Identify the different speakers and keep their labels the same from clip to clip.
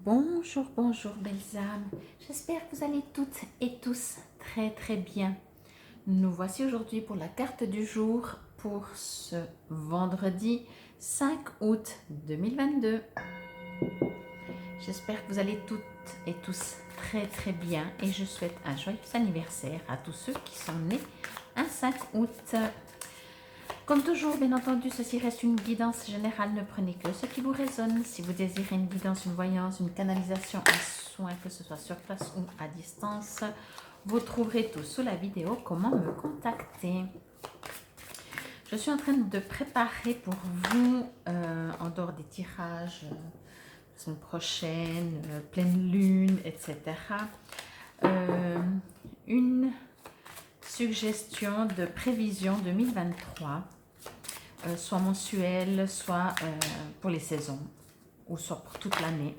Speaker 1: Bonjour, bonjour belles âmes. J'espère que vous allez toutes et tous très bien. Nous voici aujourd'hui pour la carte du jour pour ce vendredi 5 août 2022. J'espère que vous allez toutes et tous très bien et je souhaite un joyeux anniversaire à tous ceux qui sont nés un 5 août. Comme toujours, bien entendu, ceci reste une guidance générale, ne prenez que ce qui vous résonne. Si vous désirez une guidance, une voyance, une canalisation, un soin, que ce soit sur place ou à distance, vous trouverez tout sous la vidéo comment me contacter. Je suis en train de préparer pour vous, en dehors des tirages, la semaine prochaine, pleine lune, etc., une suggestion de prévision 2023. Soit mensuel, soit pour les saisons, ou soit pour toute l'année.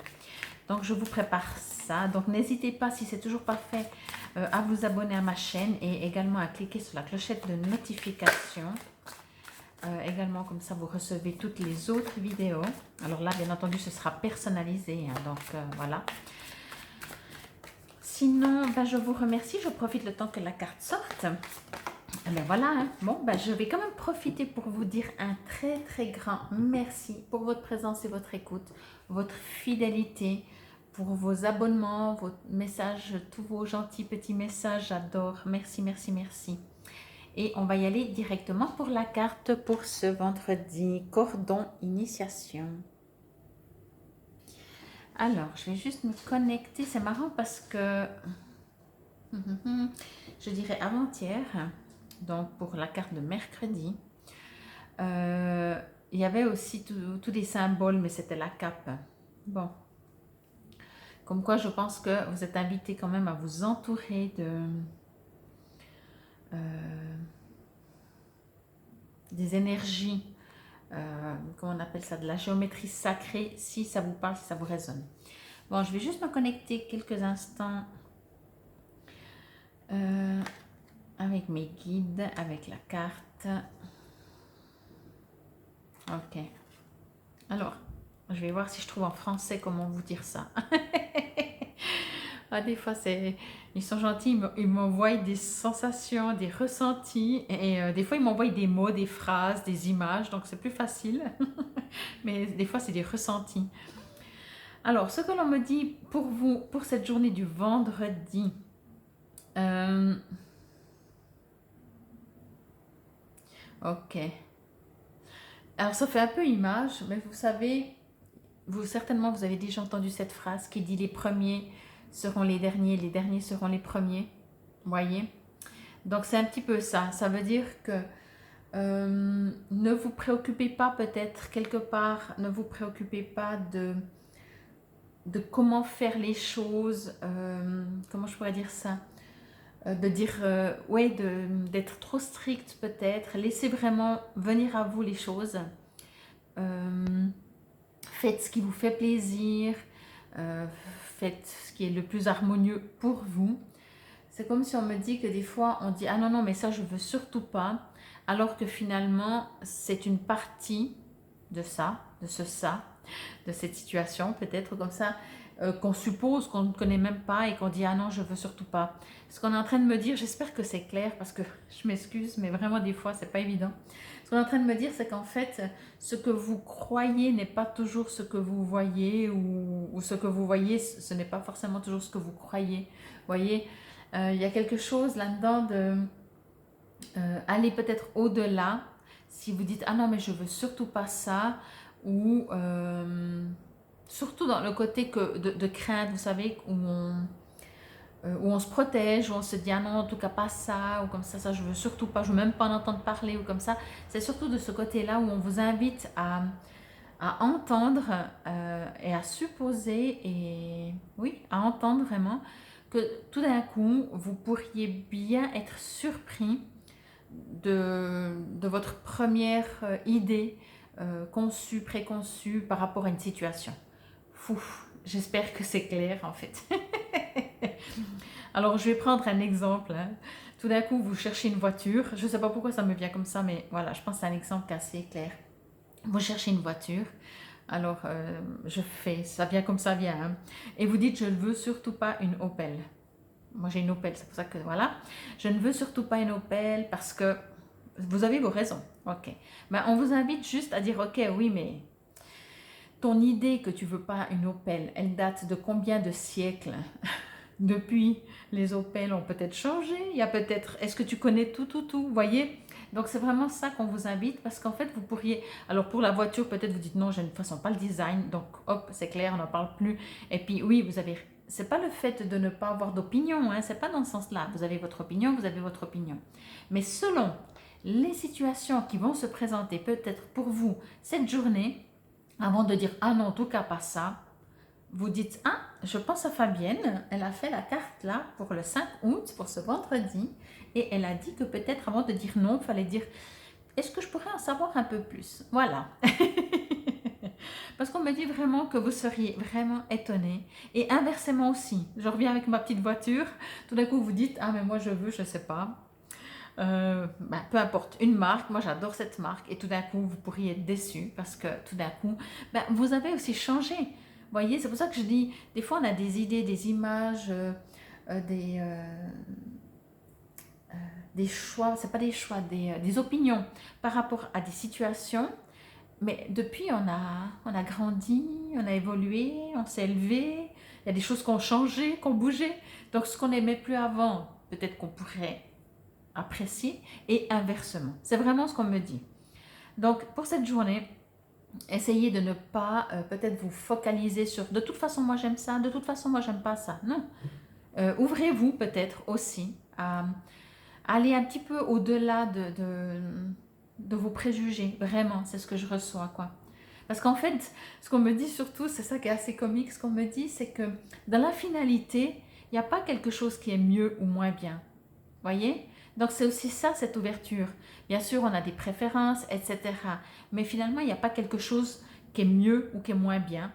Speaker 1: Donc je vous prépare ça. Donc n'hésitez pas, si c'est toujours pas fait, à vous abonner à ma chaîne et également à cliquer sur la clochette de notification. Également, comme ça, vous recevez toutes les autres vidéos. Alors là, bien entendu, ce sera personnalisé. Hein, donc voilà. Sinon, je vous remercie. Je profite le temps que la carte sorte. Ben voilà, hein. Bon, je vais quand même profiter pour vous dire un très grand merci pour votre présence et votre écoute, votre fidélité, pour vos abonnements, vos messages, tous vos gentils petits messages, j'adore. Merci. Et on va y aller directement pour la carte pour ce vendredi, cordon initiation. Alors, je vais juste me connecter, c'est marrant parce que, je dirais avant-hier, donc pour la carte de mercredi, il y avait aussi tous les symboles, mais c'était la cape. Bon, comme quoi je pense que vous êtes invité quand même à vous entourer des énergies, comment on appelle ça, de la géométrie sacrée, si ça vous parle, si ça vous résonne. Bon, je vais juste me connecter quelques instants avec mes guides, avec la carte. Ok. Alors, je vais voir si je trouve en français comment vous dire ça. Ah, des fois, ils sont gentils, ils m'envoient des sensations, des ressentis, et des fois, ils m'envoient des mots, des phrases, des images, donc c'est plus facile. Mais des fois, c'est des ressentis. Alors, ce que l'on me dit pour vous, pour cette journée du vendredi, ok. Alors, ça fait un peu image, mais vous savez, certainement, vous avez déjà entendu cette phrase qui dit les premiers seront les derniers seront les premiers. Voyez? Donc, c'est un petit peu ça. Ça veut dire que ne vous préoccupez pas peut-être quelque part, ne vous préoccupez pas de comment faire les choses, comment je pourrais dire ça, de dire, ouais, d'être trop strict peut-être, laissez vraiment venir à vous les choses, faites ce qui vous fait plaisir, faites ce qui est le plus harmonieux pour vous. C'est comme si on me dit que des fois on dit ah non mais ça je veux surtout pas, alors que finalement c'est une partie de ça, de cette situation peut-être comme ça, qu'on suppose qu'on ne connaît même pas et qu'on dit ah non je veux surtout pas. Ce qu'on est en train de me dire, j'espère que c'est clair parce que je m'excuse mais vraiment des fois c'est pas évident. Ce qu'on est en train de me dire c'est qu'en fait ce que vous croyez n'est pas toujours ce que vous voyez, ou ce que vous voyez ce n'est pas forcément toujours ce que vous croyez. Vous voyez, il y a quelque chose là-dedans de aller peut-être au-delà. Si vous dites ah non mais je veux surtout pas ça, ou surtout dans le côté de crainte, vous savez, où on se protège, où on se dit ah non en tout cas pas ça, ou comme ça je veux surtout pas, je veux même pas en entendre parler, ou comme ça. C'est surtout de ce côté-là où on vous invite à entendre et à supposer, et oui, à entendre vraiment que tout d'un coup vous pourriez bien être surpris de votre première idée conçue, préconçue par rapport à une situation. Fou, j'espère que c'est clair en fait. Alors je vais prendre un exemple. Hein. Tout d'un coup vous cherchez une voiture, je ne sais pas pourquoi ça me vient comme ça, mais voilà, je pense que c'est un exemple assez clair. Vous cherchez une voiture, Alors, je fais, ça vient comme ça vient. Hein. Et vous dites, je ne veux surtout pas une Opel. Moi, j'ai une Opel, c'est pour ça que voilà. Je ne veux surtout pas une Opel parce que vous avez vos raisons. Ok. Ben, on vous invite juste à dire, ok, oui, mais ton idée que tu veux pas une Opel, elle date de combien de siècles? Depuis, les Opel ont peut-être changé. Il y a peut-être, est-ce que tu connais tout, voyez? Donc, c'est vraiment ça qu'on vous invite parce qu'en fait, vous pourriez, alors pour la voiture, peut-être vous dites non, je ne façon pas le design, donc hop, c'est clair, on n'en parle plus. Et puis, oui, vous avez, c'est pas le fait de ne pas avoir d'opinion, hein, c'est pas dans ce sens-là. Vous avez votre opinion, vous avez votre opinion. Mais selon les situations qui vont se présenter peut-être pour vous cette journée, avant de dire ah non, en tout cas pas ça, vous dites ah, je pense à Fabienne, elle a fait la carte là pour le 5 août, pour ce vendredi, et elle a dit que peut-être avant de dire non, il fallait dire est-ce que je pourrais en savoir un peu plus? Voilà. Parce qu'on me dit vraiment que vous seriez vraiment étonné. Et inversement aussi, je reviens avec ma petite voiture, tout d'un coup vous dites ah mais moi je veux, je sais pas. Peu importe, une marque, moi j'adore cette marque et tout d'un coup vous pourriez être déçu parce que tout d'un coup vous avez aussi changé. Vous voyez, c'est pour ça que je dis, des fois on a des idées, des images, des choix, c'est pas des choix, des opinions par rapport à des situations, mais depuis on a grandi, on a évolué, on s'est élevé, il y a des choses qui ont changé, qui ont bougé, donc ce qu'on n'aimait plus avant, peut-être qu'on pourrait apprécier et inversement. C'est vraiment ce qu'on me dit. Donc pour cette journée, essayez de ne pas peut-être vous focaliser sur de toute façon moi j'aime ça, de toute façon moi j'aime pas ça. Non. Ouvrez-vous peut-être aussi à aller un petit peu au-delà de vos préjugés. Vraiment, c'est ce que je reçois quoi. Parce qu'en fait, ce qu'on me dit surtout, c'est ça qui est assez comique, ce qu'on me dit, c'est que dans la finalité, il n'y a pas quelque chose qui est mieux ou moins bien. Voyez? Donc c'est aussi ça, cette ouverture. Bien sûr, on a des préférences, etc. Mais finalement, il n'y a pas quelque chose qui est mieux ou qui est moins bien.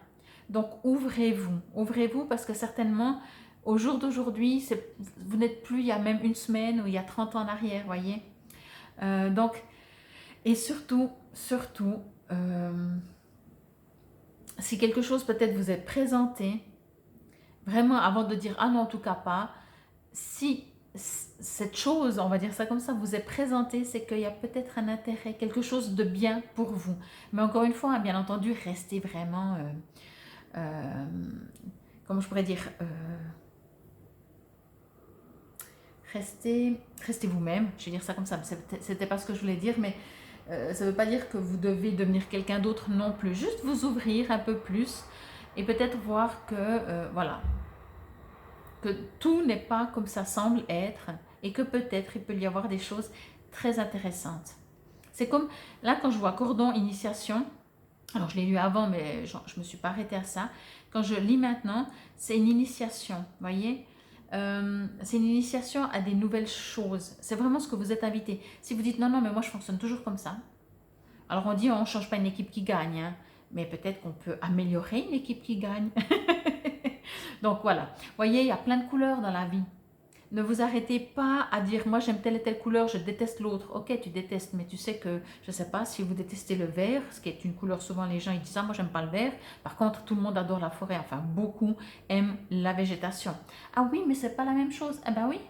Speaker 1: Donc ouvrez-vous. Ouvrez-vous parce que certainement, au jour d'aujourd'hui, vous n'êtes plus il y a même une semaine ou il y a 30 ans en arrière, voyez? Donc, et surtout, si quelque chose peut-être vous est présenté, vraiment avant de dire « Ah non, en tout cas pas », si cette chose, on va dire ça comme ça, vous est présentée, c'est qu'il y a peut-être un intérêt, quelque chose de bien pour vous. Mais encore une fois, bien entendu, restez vraiment, comment je pourrais dire, restez vous-même, je vais dire ça comme ça, c'était pas ce que je voulais dire, mais ça ne veut pas dire que vous devez devenir quelqu'un d'autre non plus, juste vous ouvrir un peu plus et peut-être voir que, voilà, que tout n'est pas comme ça semble être et que peut-être il peut y avoir des choses très intéressantes. C'est comme, là quand je vois cordon initiation, alors je l'ai lu avant mais je ne me suis pas arrêtée à ça, quand je lis maintenant, c'est une initiation, vous voyez, c'est une initiation à des nouvelles choses, c'est vraiment ce que vous êtes invité. Si vous dites non, non, mais moi je fonctionne toujours comme ça, alors on dit on ne change pas une équipe qui gagne, hein, mais peut-être qu'on peut améliorer une équipe qui gagne. Donc voilà, vous voyez, il y a plein de couleurs dans la vie. Ne vous arrêtez pas à dire moi j'aime telle et telle couleur, je déteste l'autre. Ok, tu détestes, mais tu sais que, je ne sais pas, si vous détestez le vert, ce qui est une couleur, souvent les gens ils disent ah moi j'aime pas le vert. Par contre, tout le monde adore la forêt, enfin beaucoup aiment la végétation. Ah oui, mais c'est pas la même chose. Eh ben oui.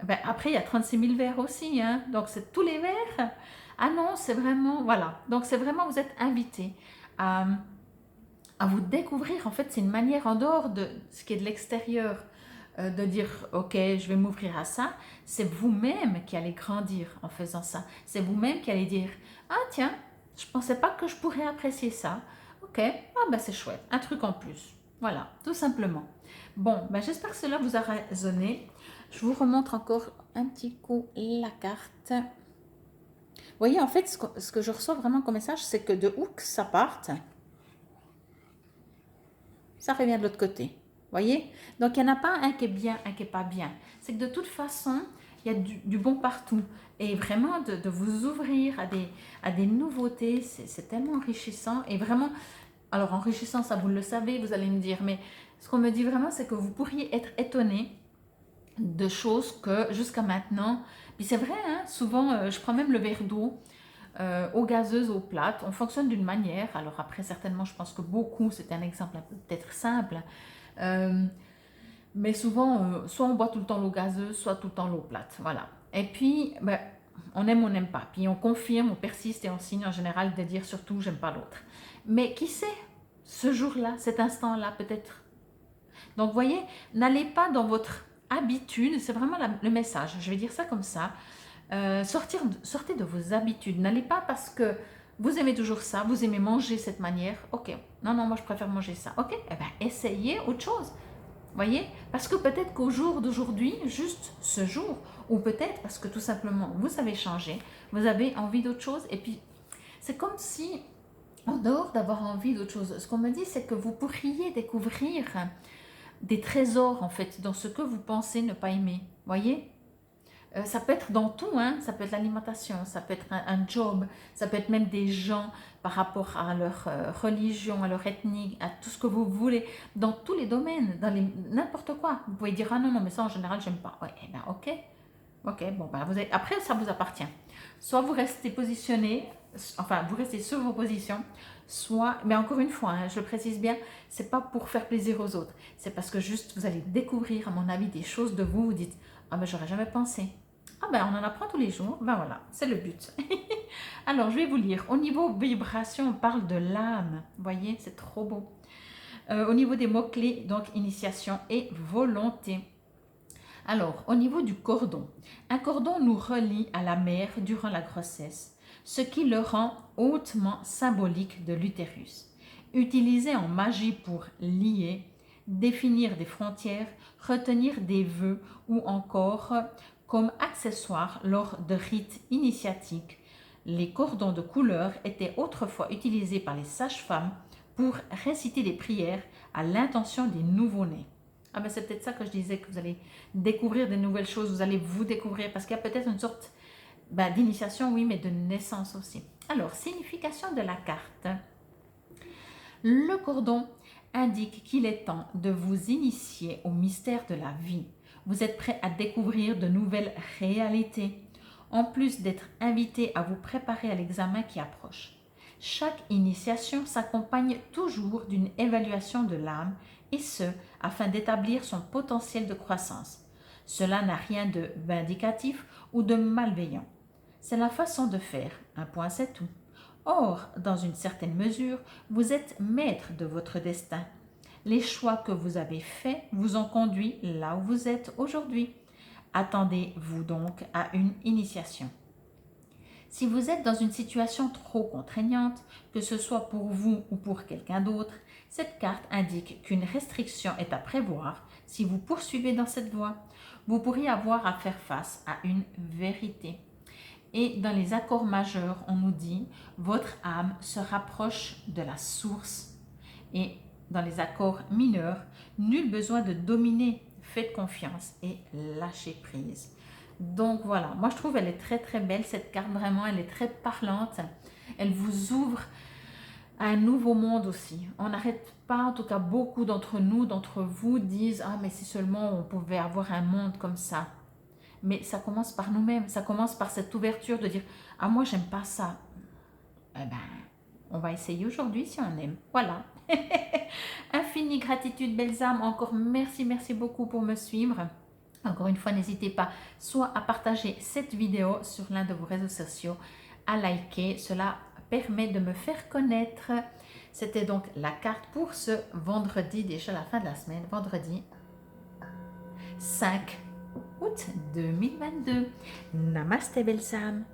Speaker 1: Eh ben, après, il y a 36 000 verts aussi, hein, donc c'est tous les verts. Ah non, c'est vraiment, voilà. Donc c'est vraiment, vous êtes invité à vous découvrir. En fait, c'est une manière en dehors de ce qui est de l'extérieur, de dire ok, je vais m'ouvrir à ça. C'est vous-même qui allez grandir en faisant ça. C'est vous-même qui allez dire ah tiens, je pensais pas que je pourrais apprécier ça. Ok, ah ben c'est chouette, un truc en plus. Voilà, tout simplement. Bon, ben j'espère que cela vous a résonné. Je vous remontre encore un petit coup la carte. Vous voyez, en fait, ce que je reçois vraiment comme message, c'est que de où que ça parte, ça revient de l'autre côté. Voyez? Donc, il n'y en a pas un qui est bien, un qui n'est pas bien. C'est que de toute façon, il y a du bon partout. Et vraiment, de vous ouvrir à des nouveautés, c'est tellement enrichissant. Et vraiment, alors enrichissant, ça vous le savez, vous allez me dire, mais ce qu'on me dit vraiment, c'est que vous pourriez être étonné de choses que jusqu'à maintenant, puis c'est vrai, hein, souvent, je prends même le verre d'eau, aux gazeuses, aux plates. On fonctionne d'une manière. Alors après, certainement, je pense que beaucoup, c'est un exemple peut-être simple. Mais souvent, soit on boit tout le temps l'eau gazeuse, soit tout le temps l'eau plate. Voilà. Et puis, ben, on aime ou on n'aime pas. Puis on confirme, on persiste et on signe en général de dire surtout, j'aime pas l'autre. Mais qui sait, ce jour-là, cet instant-là, peut-être. Donc, voyez, n'allez pas dans votre habitude, c'est vraiment le message, je vais dire ça comme ça. Sortez de vos habitudes. N'allez pas parce que vous aimez toujours ça, vous aimez manger cette manière. Ok, non, non, moi je préfère manger ça. Ok, eh bien, essayez autre chose. Voyez, parce que peut-être qu'au jour d'aujourd'hui, juste ce jour, ou peut-être parce que tout simplement vous avez changé, vous avez envie d'autre chose, et puis c'est comme si, en dehors d'avoir envie d'autre chose, ce qu'on me dit, c'est que vous pourriez découvrir des trésors en fait dans ce que vous pensez ne pas aimer. Voyez, ça peut être dans tout, hein. Ça peut être l'alimentation, ça peut être un job, ça peut être même des gens par rapport à leur religion, à leur ethnie, à tout ce que vous voulez, dans tous les domaines, dans n'importe quoi. Vous pouvez dire, ah non, non, mais ça en général, j'aime pas. Ouais, eh ben, ok, bon, ben, après, ça vous appartient. Soit vous restez positionné, enfin, vous restez sur vos positions, soit, mais encore une fois, hein, je le précise bien, c'est pas pour faire plaisir aux autres, c'est parce que juste, vous allez découvrir, à mon avis, des choses de vous, vous dites, ah ben, j'aurais jamais pensé. Ah ben, on en apprend tous les jours. Ben voilà, c'est le but. Alors, je vais vous lire. Au niveau vibration, on parle de l'âme. Vous voyez, c'est trop beau. Au niveau des mots-clés, donc initiation et volonté. Alors, au niveau du cordon. Un cordon nous relie à la mère durant la grossesse, ce qui le rend hautement symbolique de l'utérus. Utilisé en magie pour lier, définir des frontières, retenir des vœux ou encore comme accessoire lors de rites initiatiques. Les cordons de couleur étaient autrefois utilisés par les sages-femmes pour réciter des prières à l'intention des nouveau-nés. Ah ben c'est peut-être ça que je disais, que vous allez découvrir de nouvelles choses, vous allez vous découvrir, parce qu'il y a peut-être une sorte d'initiation, oui, mais de naissance aussi. Alors, signification de la carte. Le cordon indique qu'il est temps de vous initier au mystère de la vie. Vous êtes prêt à découvrir de nouvelles réalités, en plus d'être invité à vous préparer à l'examen qui approche. Chaque initiation s'accompagne toujours d'une évaluation de l'âme, et ce, afin d'établir son potentiel de croissance. Cela n'a rien de vindicatif ou de malveillant. C'est la façon de faire, un point c'est tout. Or, dans une certaine mesure, vous êtes maître de votre destin. Les choix que vous avez faits vous ont conduit là où vous êtes aujourd'hui. Attendez-vous donc à une initiation. Si vous êtes dans une situation trop contraignante, que ce soit pour vous ou pour quelqu'un d'autre, cette carte indique qu'une restriction est à prévoir si vous poursuivez dans cette voie. Vous pourriez avoir à faire face à une vérité. Et dans les accords majeurs, on nous dit « votre âme se rapproche de la source ». Et dans les accords mineurs, nul besoin de dominer, faites confiance et lâchez prise. Donc voilà, moi je trouve elle est très très belle cette carte, vraiment, elle est très parlante. Elle vous ouvre à un nouveau monde aussi. On n'arrête pas, en tout cas beaucoup d'entre nous, d'entre vous disent « ah mais si seulement on pouvait avoir un monde comme ça ». Mais ça commence par nous-mêmes, ça commence par cette ouverture de dire « ah moi j'aime pas ça ». Eh ben, on va essayer aujourd'hui si on aime. Voilà. Infinie gratitude, belles âmes. Encore merci, merci beaucoup pour me suivre. Encore une fois, n'hésitez pas soit à partager cette vidéo sur l'un de vos réseaux sociaux, à liker. Cela permet de me faire connaître. C'était donc la carte pour ce vendredi, déjà la fin de la semaine, vendredi 5 août 2022. Namasté, belles âmes.